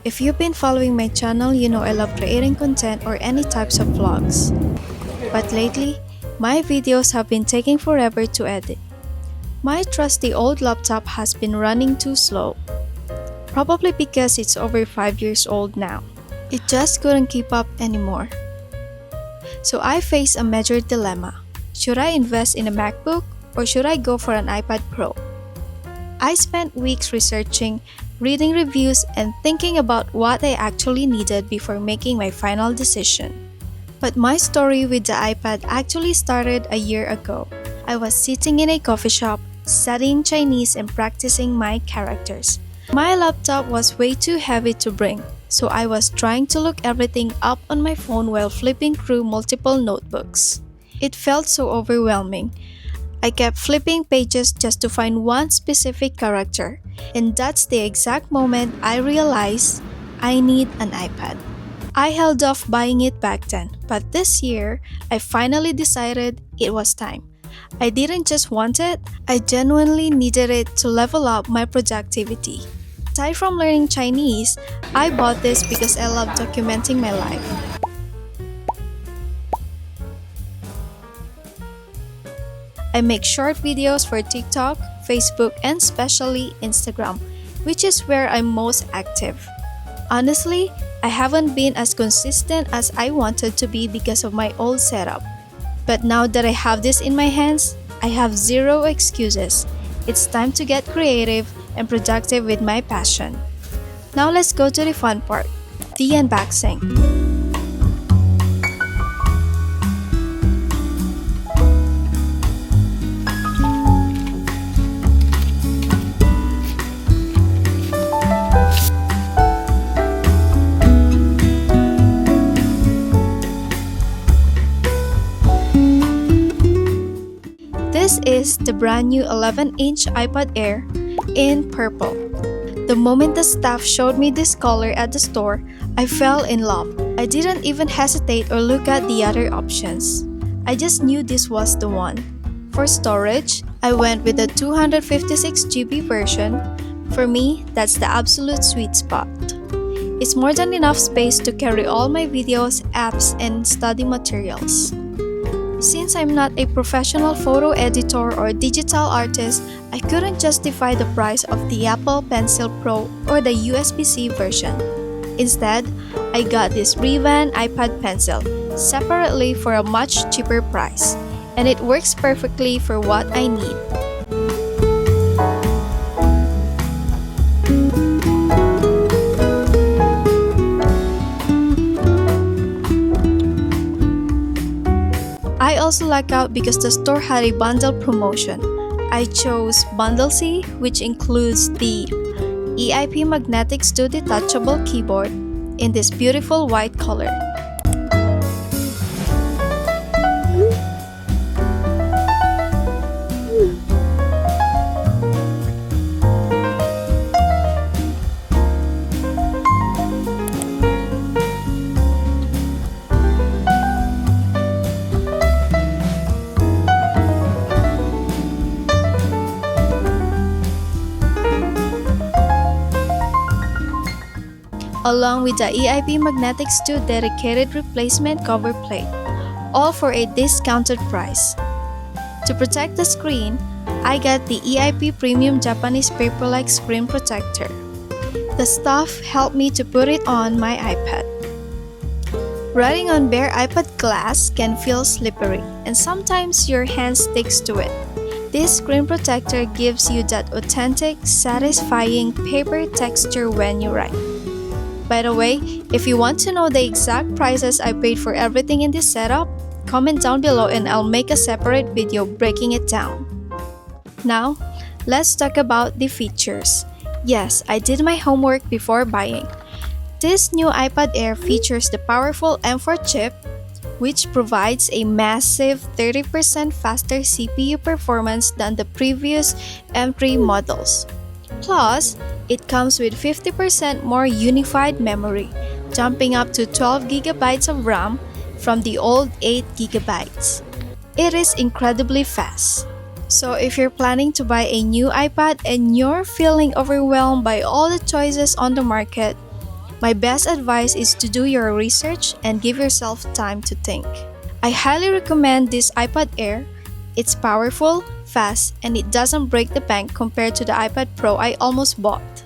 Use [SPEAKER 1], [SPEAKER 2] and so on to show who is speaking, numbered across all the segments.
[SPEAKER 1] If you've been following my channel, you know I love creating content or any types of vlogs. But lately, my videos have been taking forever to edit. My trusty old laptop has been running too slow. Probably because it's over 5 years old now. It just couldn't keep up anymore. So I face a major dilemma. Should I invest in a MacBook or should I go for an iPad Pro? I spent weeks researching, reading reviews, and thinking about what I actually needed before making my final decision. But my story with the iPad actually started a year ago. I was sitting in a coffee shop, studying Chinese and practicing my characters. My laptop was way too heavy to bring, so I was trying to look everything up on my phone while flipping through multiple notebooks. It felt so overwhelming. I kept flipping pages just to find one specific character, and that's the exact moment I realized I need an iPad. I held off buying it back then, but this year, I finally decided it was time. I didn't just want it, I genuinely needed it to level up my productivity. Aside from learning Chinese, I bought this because I love documenting my life. I make short videos for TikTok, Facebook, and especially Instagram, which is where I'm most active. Honestly, I haven't been as consistent as I wanted to be because of my old setup. But now that I have this in my hands, I have zero excuses. It's time to get creative and productive with my passion. Now let's go to the fun part, the unboxing. This is the brand new 11-inch iPad Air in purple. The moment the staff showed me this color at the store, I fell in love. I didn't even hesitate or look at the other options. I just knew this was the one. For storage, I went with the 256GB version. For me, that's the absolute sweet spot. It's more than enough space to carry all my videos, apps, and study materials. Since I'm not a professional photo editor or digital artist, I couldn't justify the price of the Apple Pencil Pro or the USB-C version. Instead, I got this revamped iPad Pencil separately for a much cheaper price, and it works perfectly for what I need. I also lucked out because the store had a bundle promotion. I chose Bundle C, which includes the EIP Magnetics to Detachable Keyboard in this beautiful white color. Along with the EIP Magnetics 2 dedicated replacement cover plate, all for a discounted price. To protect the screen, I got the EIP Premium Japanese Paper-like Screen Protector. The staff helped me to put it on my iPad. Writing on bare iPad glass can feel slippery, and sometimes your hand sticks to it. This screen protector gives you that authentic, satisfying paper texture when you write. By the way, if you want to know the exact prices I paid for everything in this setup, comment down below and I'll make a separate video breaking it down. Now, let's talk about the features. Yes, I did my homework before buying. This new iPad Air features the powerful M4 chip, which provides a massive 30% faster CPU performance than the previous M3 models. Plus, it comes with 50% more unified memory, jumping up to 12 gigabytes of RAM from the old 8 gigabytes. It is incredibly fast. So if you're planning to buy a new iPad and you're feeling overwhelmed by all the choices on the market, my best advice is to do your research and give yourself time to think. I highly recommend this iPad Air. It's powerful, fast, and it doesn't break the bank compared to the iPad Pro I almost bought.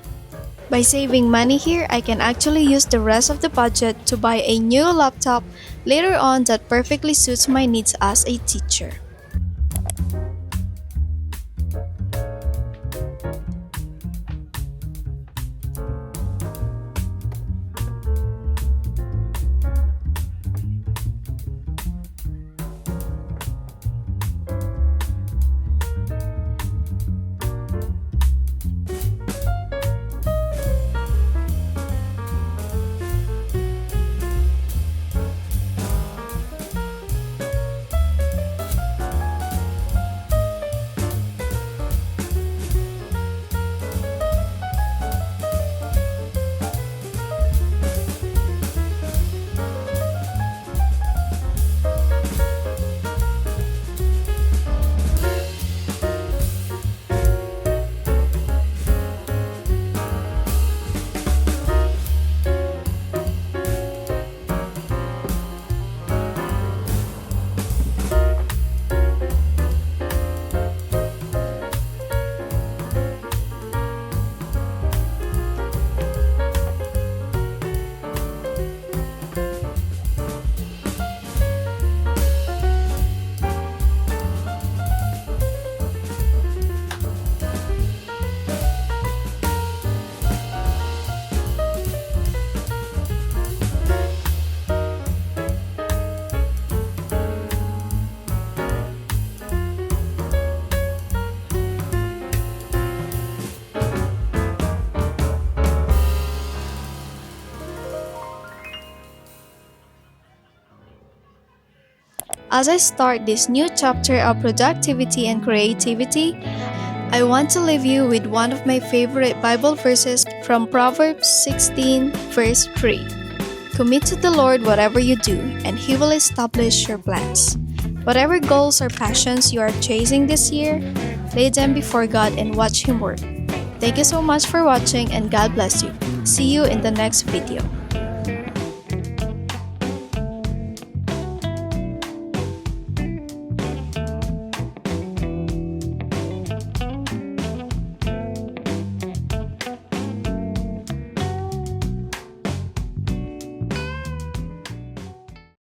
[SPEAKER 1] By saving money here, I can actually use the rest of the budget to buy a new laptop later on that perfectly suits my needs as a teacher. As I start this new chapter of productivity and creativity, I want to leave you with one of my favorite Bible verses from Proverbs 16, verse 3. Commit to the Lord whatever you do, and He will establish your plans. Whatever goals or passions you are chasing this year, lay them before God and watch Him work. Thank you so much for watching, and God bless you. See you in the next video.